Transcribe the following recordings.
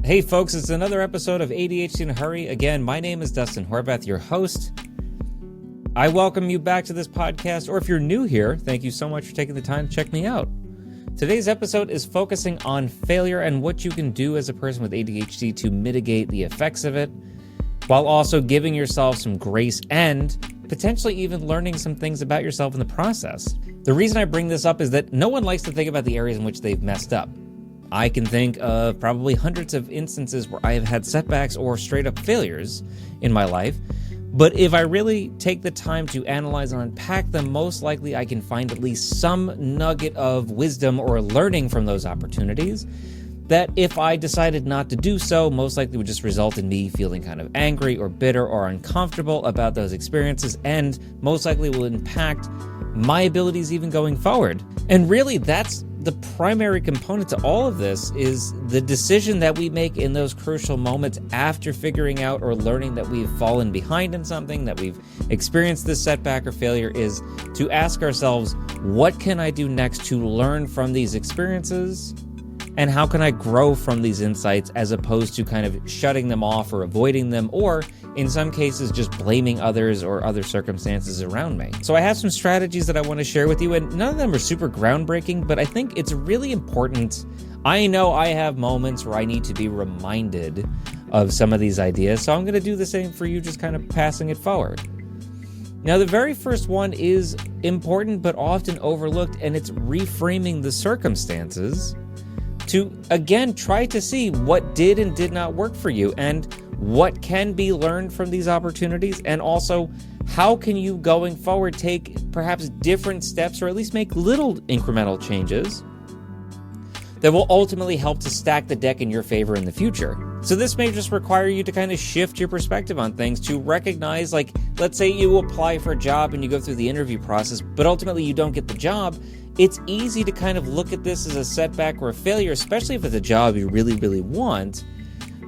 Hey folks, it's another episode of ADHD in a Hurry. Again, my name is Dustin Horvath, your host. I welcome you back to this podcast, or if you're new here, thank you so much for taking the time to check me out. Today's episode is focusing on failure and what you can do as a person with ADHD to mitigate the effects of it, while also giving yourself some grace and potentially even learning some things about yourself in the process. The reason I bring this up is that no one likes to think about the areas in which they've messed up. I can think of probably hundreds of instances where I have had setbacks or straight up failures in my life. But if I really take the time to analyze and unpack them, most likely I can find at least some nugget of wisdom or learning from those opportunities that if I decided not to do so, most likely would just result in me feeling kind of angry or bitter or uncomfortable about those experiences, and most likely will impact my abilities even going forward. And really, that's the primary component to all of this, is the decision that we make in those crucial moments after figuring out or learning that we've fallen behind in something, that we've experienced this setback or failure, is to ask ourselves, what can I do next to learn from these experiences? And how can I grow from these insights, as opposed to kind of shutting them off or avoiding them, or in some cases just blaming others or other circumstances around me. So I have some strategies that I want to share with you, and none of them are super groundbreaking, but I think it's really important. I know I have moments where I need to be reminded of some of these ideas, so I'm going to do the same for you, just kind of passing it forward. Now, the very first one is important but often overlooked, and it's reframing the circumstances to, again, try to see what did and did not work for you and what can be learned from these opportunities, and also how can you going forward take perhaps different steps, or at least make little incremental changes that will ultimately help to stack the deck in your favor in the future. So this may just require you to kind of shift your perspective on things, to recognize, like, let's say you apply for a job and you go through the interview process, but ultimately you don't get the job. It's easy to kind of look at this as a setback or a failure, especially if it's a job you really, really want.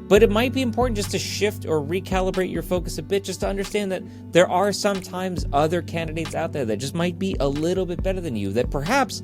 But it might be important just to shift or recalibrate your focus a bit, just to understand that there are sometimes other candidates out there that just might be a little bit better than you, that perhaps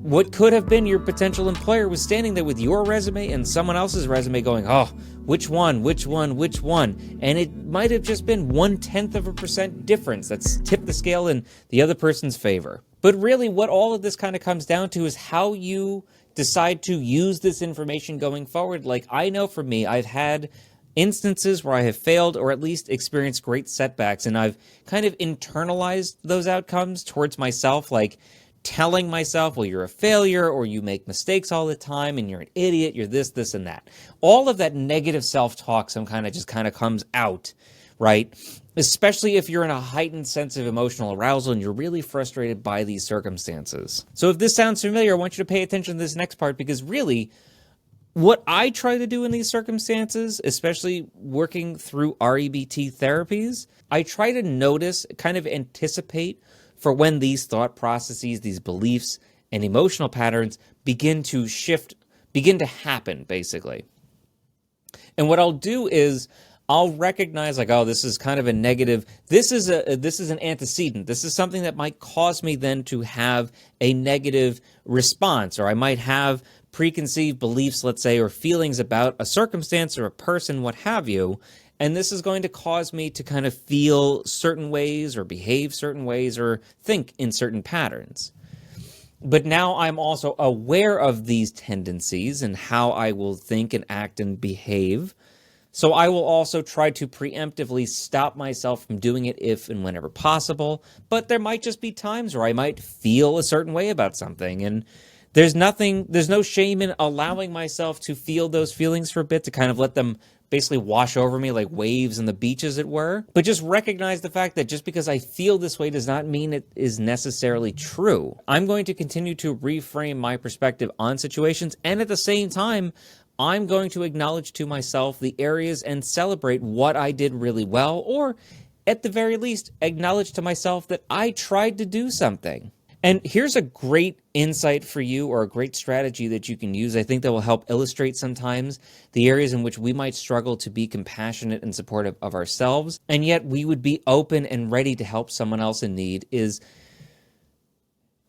what could have been your potential employer was standing there with your resume and someone else's resume going, oh, which one? And it might have just been 0.1% difference that's tipped the scale in the other person's favor. But really, what all of this kind of comes down to is how you decide to use this information going forward. Like, I know for me, I've had instances where I have failed or at least experienced great setbacks, and I've kind of internalized those outcomes towards myself, like telling myself, well, you're a failure, or you make mistakes all the time, and you're an idiot, you're this, and that. All of that negative self-talk just kind of comes out, right? Especially if you're in a heightened sense of emotional arousal and you're really frustrated by these circumstances. So if this sounds familiar, I want you to pay attention to this next part, because really, what I try to do in these circumstances, especially working through REBT therapies, I try to notice, kind of anticipate for when these thought processes, these beliefs, and emotional patterns begin to shift, begin to happen, basically. And what I'll do is I'll recognize, like, oh, this is kind of a negative, this is an antecedent. This is something that might cause me then to have a negative response, or I might have preconceived beliefs, let's say, or feelings about a circumstance or a person, what have you. And this is going to cause me to kind of feel certain ways or behave certain ways or think in certain patterns. But now I'm also aware of these tendencies and how I will think and act and behave. So I will also try to preemptively stop myself from doing it if and whenever possible. But there might just be times where I might feel a certain way about something, and there's no shame in allowing myself to feel those feelings for a bit, to kind of let them basically wash over me like waves on the beach, as it were. But just recognize the fact that just because I feel this way does not mean it is necessarily true. I'm going to continue to reframe my perspective on situations, and at the same time, I'm going to acknowledge to myself the areas and celebrate what I did really well, or at the very least, acknowledge to myself that I tried to do something. And here's a great insight for you, or a great strategy that you can use, I think, that will help illustrate sometimes the areas in which we might struggle to be compassionate and supportive of ourselves, and yet we would be open and ready to help someone else in need, is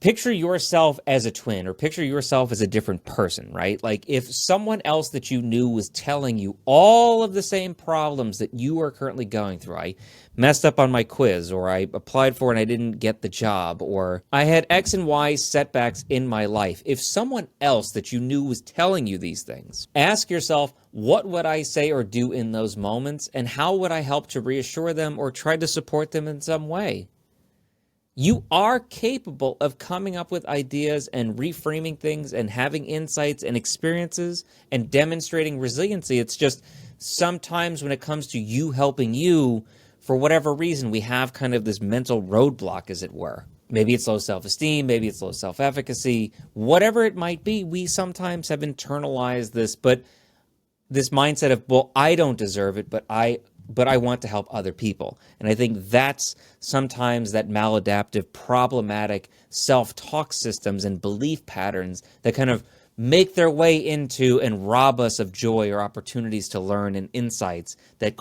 picture yourself as a twin or picture yourself as a different person, right? Like if someone else that you knew was telling you all of the same problems that you are currently going through. I messed up on my quiz, or I applied for and I didn't get the job, or I had X and Y setbacks in my life. If someone else that you knew was telling you these things, ask yourself, what would I say or do in those moments? And how would I help to reassure them or try to support them in some way? You are capable of coming up with ideas and reframing things and having insights and experiences and demonstrating resiliency. It's just sometimes when it comes to you helping you, for whatever reason, we have kind of this mental roadblock, as it were. Maybe it's low self-esteem, maybe it's low self-efficacy, whatever it might be, we sometimes have internalized this mindset of, well, I don't deserve it, but I want to help other people. And I think that's sometimes that maladaptive, problematic self-talk systems and belief patterns that kind of make their way into and rob us of joy or opportunities to learn and insights that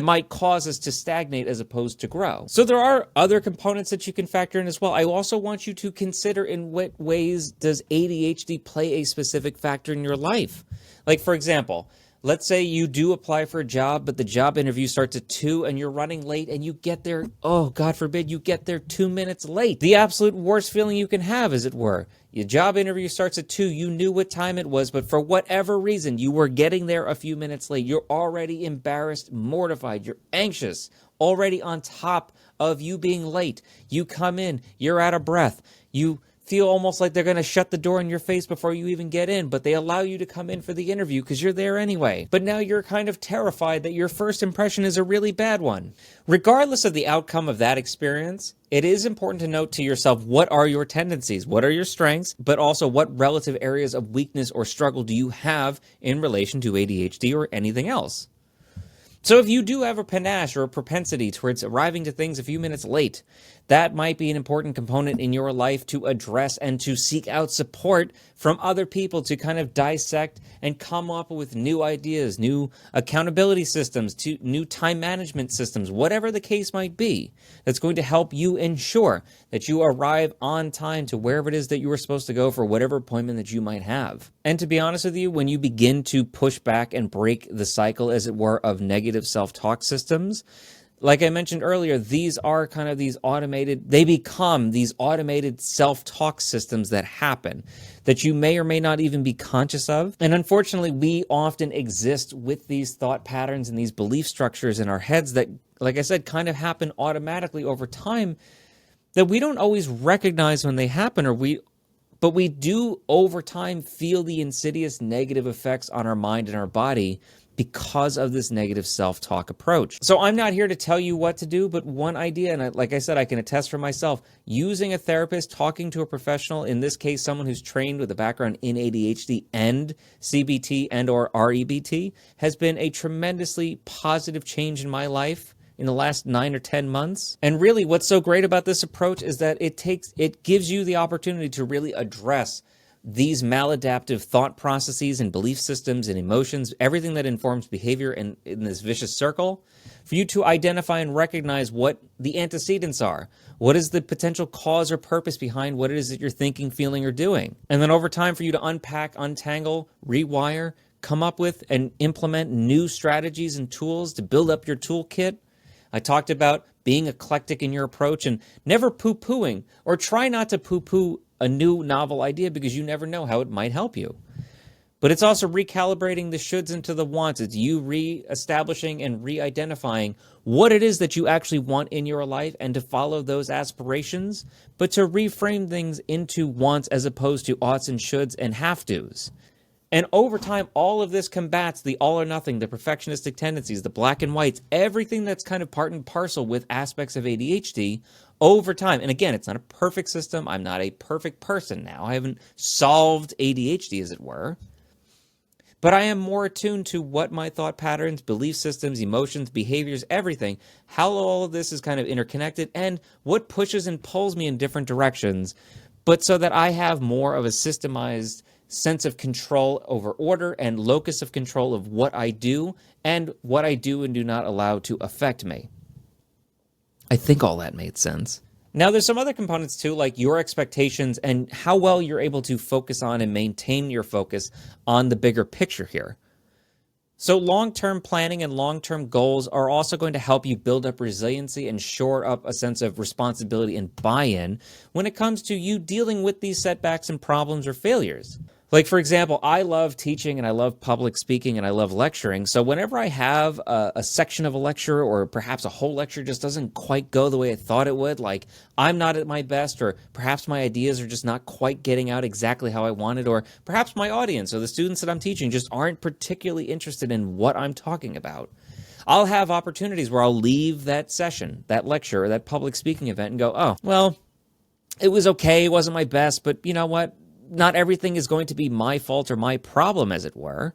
might cause us to stagnate as opposed to grow. So there are other components that you can factor in as well. I also want you to consider, in what ways does ADHD play a specific factor in your life? Like, for example, let's say you do apply for a job, but the job interview starts at 2 and you're running late and you get there, oh, God forbid, you get there 2 minutes late. The absolute worst feeling you can have, as it were. Your job interview starts at 2, you knew what time it was, but for whatever reason, you were getting there a few minutes late. You're already embarrassed, mortified, you're anxious, already on top of you being late. You come in, you're out of breath, you feel almost like they're going to shut the door in your face before you even get in, but they allow you to come in for the interview because you're there anyway. But now you're kind of terrified that your first impression is a really bad one. Regardless of the outcome of that experience, it is important to note to yourself, what are your tendencies? What are your strengths? But also, what relative areas of weakness or struggle do you have in relation to ADHD or anything else? So if you do have a panache or a propensity towards arriving to things a few minutes late, that might be an important component in your life to address and to seek out support from other people to kind of dissect and come up with new ideas, new accountability systems, new time management systems, whatever the case might be, that's going to help you ensure that you arrive on time to wherever it is that you were supposed to go for whatever appointment that you might have. And to be honest with you, when you begin to push back and break the cycle, as it were, of negative self-talk systems, like I mentioned earlier, these are kind of they become these automated self-talk systems that happen that you may or may not even be conscious of. And unfortunately, we often exist with these thought patterns and these belief structures in our heads that, like I said, kind of happen automatically over time that we don't always recognize when they happen, but we do over time feel the insidious negative effects on our mind and our body because of this negative self-talk approach. So I'm not here to tell you what to do, but one idea, and like I said, I can attest for myself, using a therapist, talking to a professional, in this case, someone who's trained with a background in ADHD and CBT and or REBT, has been a tremendously positive change in my life in the last 9 or 10 months. And really, what's so great about this approach is that it gives you the opportunity to really address these maladaptive thought processes and belief systems and emotions, everything that informs behavior in this vicious circle, for you to identify and recognize what the antecedents are. What is the potential cause or purpose behind what it is that you're thinking, feeling, or doing? And then over time, for you to unpack, untangle, rewire, come up with and implement new strategies and tools to build up your toolkit. I talked about being eclectic in your approach and never poo-pooing, or try not to poo-poo a new novel idea because you never know how it might help you. But it's also recalibrating the shoulds into the wants. It's you re-establishing and re-identifying what it is that you actually want in your life and to follow those aspirations, but to reframe things into wants as opposed to oughts and shoulds and have-tos. And over time, all of this combats the all or nothing, the perfectionistic tendencies, the black and whites, everything that's kind of part and parcel with aspects of ADHD over time. And again, it's not a perfect system. I'm not a perfect person now. I haven't solved ADHD, as it were. But I am more attuned to what my thought patterns, belief systems, emotions, behaviors, everything, how all of this is kind of interconnected, and what pushes and pulls me in different directions, but so that I have more of a systemized sense of control over order and locus of control of what I do and what I do and do not allow to affect me. I think all that made sense. Now, there's some other components too, like your expectations and how well you're able to focus on and maintain your focus on the bigger picture here. So long-term planning and long-term goals are also going to help you build up resiliency and shore up a sense of responsibility and buy-in when it comes to you dealing with these setbacks and problems or failures. Like, for example, I love teaching and I love public speaking and I love lecturing. So whenever I have a section of a lecture or perhaps a whole lecture just doesn't quite go the way I thought it would, like I'm not at my best, or perhaps my ideas are just not quite getting out exactly how I wanted, or perhaps my audience or the students that I'm teaching just aren't particularly interested in what I'm talking about, I'll have opportunities where I'll leave that session, that lecture, or that public speaking event and go, oh, well, it was okay, it wasn't my best, but you know what? Not everything is going to be my fault or my problem, as it were.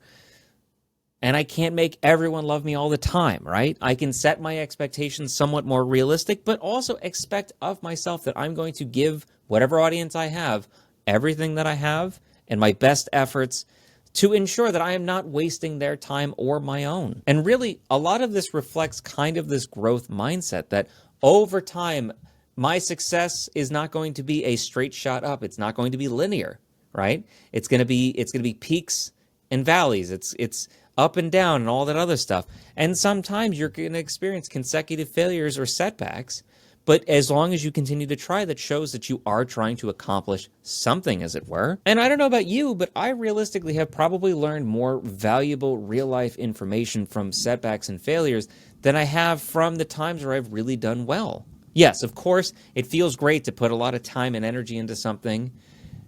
And I can't make everyone love me all the time, right? I can set my expectations somewhat more realistic, but also expect of myself that I'm going to give whatever audience I have everything that I have and my best efforts to ensure that I am not wasting their time or my own. And really, a lot of this reflects kind of this growth mindset that over time, my success is not going to be a straight shot up. It's not going to be linear, right? It's going to be peaks and valleys. It's up and down and all that other stuff. And sometimes you're going to experience consecutive failures or setbacks. But as long as you continue to try, that shows that you are trying to accomplish something, as it were. And I don't know about you, but I realistically have probably learned more valuable real-life information from setbacks and failures than I have from the times where I've really done well. Yes, of course, it feels great to put a lot of time and energy into something,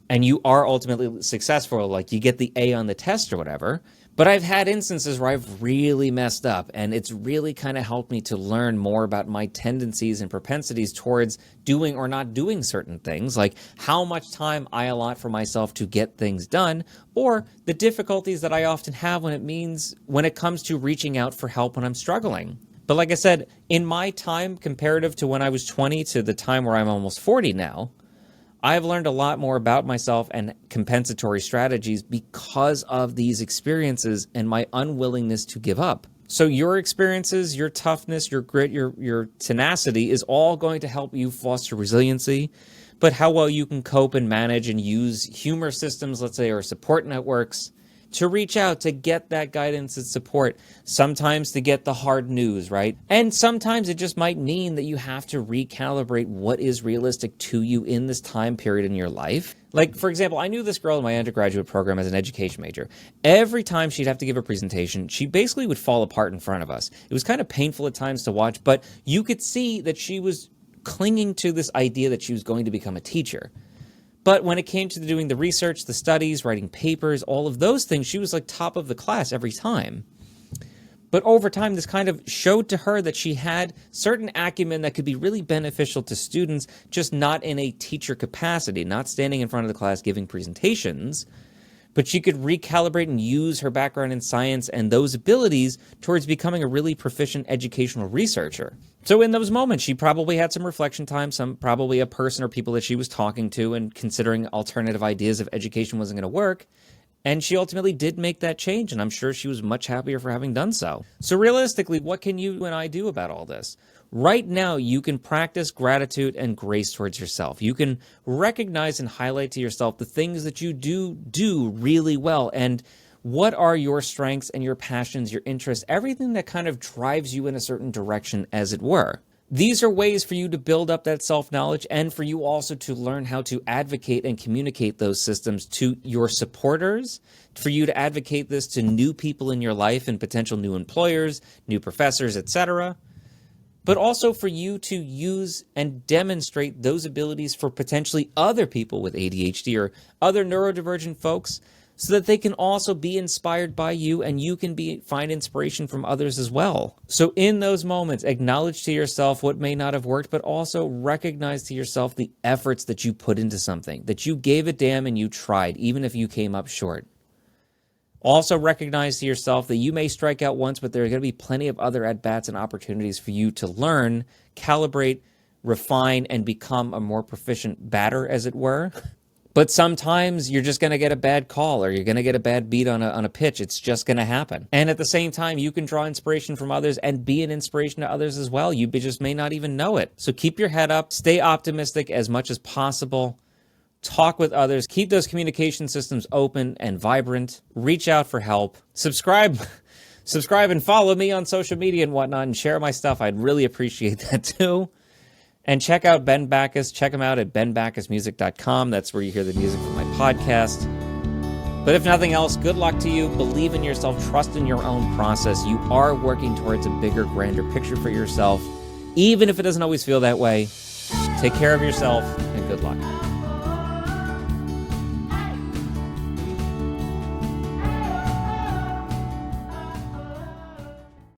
and you are ultimately successful, like you get the A on the test or whatever. But I've had instances where I've really messed up, and it's really kind of helped me to learn more about my tendencies and propensities towards doing or not doing certain things, like how much time I allot for myself to get things done, or the difficulties that I often have when it comes to reaching out for help when I'm struggling. But like I said, in my time comparative to when I was 20 to the time where I'm almost 40 now, I've learned a lot more about myself and compensatory strategies because of these experiences and my unwillingness to give up. So your experiences, your toughness, your grit, your tenacity is all going to help you foster resiliency. But how well you can cope and manage and use humor systems, let's say, or support networks, to reach out, to get that guidance and support, sometimes to get the hard news, right? And sometimes it just might mean that you have to recalibrate what is realistic to you in this time period in your life. Like, for example, I knew this girl in my undergraduate program as an education major. Every time she'd have to give a presentation, she basically would fall apart in front of us. It was kind of painful at times to watch, but you could see that she was clinging to this idea that she was going to become a teacher. But when it came to doing the research, the studies, writing papers, all of those things, she was like top of the class every time. But over time, this kind of showed to her that she had certain acumen that could be really beneficial to students, just not in a teacher capacity, not standing in front of the class giving presentations. But she could recalibrate and use her background in science and those abilities towards becoming a really proficient educational researcher. So in those moments, she probably had some reflection time, probably a person or people that she was talking to and considering alternative ideas if education wasn't going to work. And she ultimately did make that change, and I'm sure she was much happier for having done so. So realistically, what can you and I do about all this? Right now, you can practice gratitude and grace towards yourself. You can recognize and highlight to yourself the things that you do really well, and what are your strengths and your passions, your interests, everything that kind of drives you in a certain direction, as it were. These are ways for you to build up that self-knowledge and for you also to learn how to advocate and communicate those systems to your supporters, for you to advocate this to new people in your life and potential new employers, new professors, etc., but also for you to use and demonstrate those abilities for potentially other people with ADHD or other neurodivergent folks, so that they can also be inspired by you and you can find inspiration from others as well. So in those moments, acknowledge to yourself what may not have worked, but also recognize to yourself the efforts that you put into something, that you gave a damn and you tried, even if you came up short. Also recognize to yourself that you may strike out once, but there are going to be plenty of other at-bats and opportunities for you to learn, calibrate, refine, and become a more proficient batter, as it were. But sometimes you're just going to get a bad call, or you're going to get a bad beat on a pitch. It's just going to happen. And at the same time, you can draw inspiration from others and be an inspiration to others as well. You just may not even know it. So keep your head up, stay optimistic as much as possible, talk with others, keep those communication systems open and vibrant, reach out for help, subscribe and follow me on social media and whatnot, and share my stuff. I'd really appreciate that too. And check out Ben Backus. Check him out at benbackusmusic.com. That's where you hear the music for my podcast. But if nothing else, good luck to you. Believe in yourself. Trust in your own process. You are working towards a bigger, grander picture for yourself, even if it doesn't always feel that way. Take care of yourself, and good luck.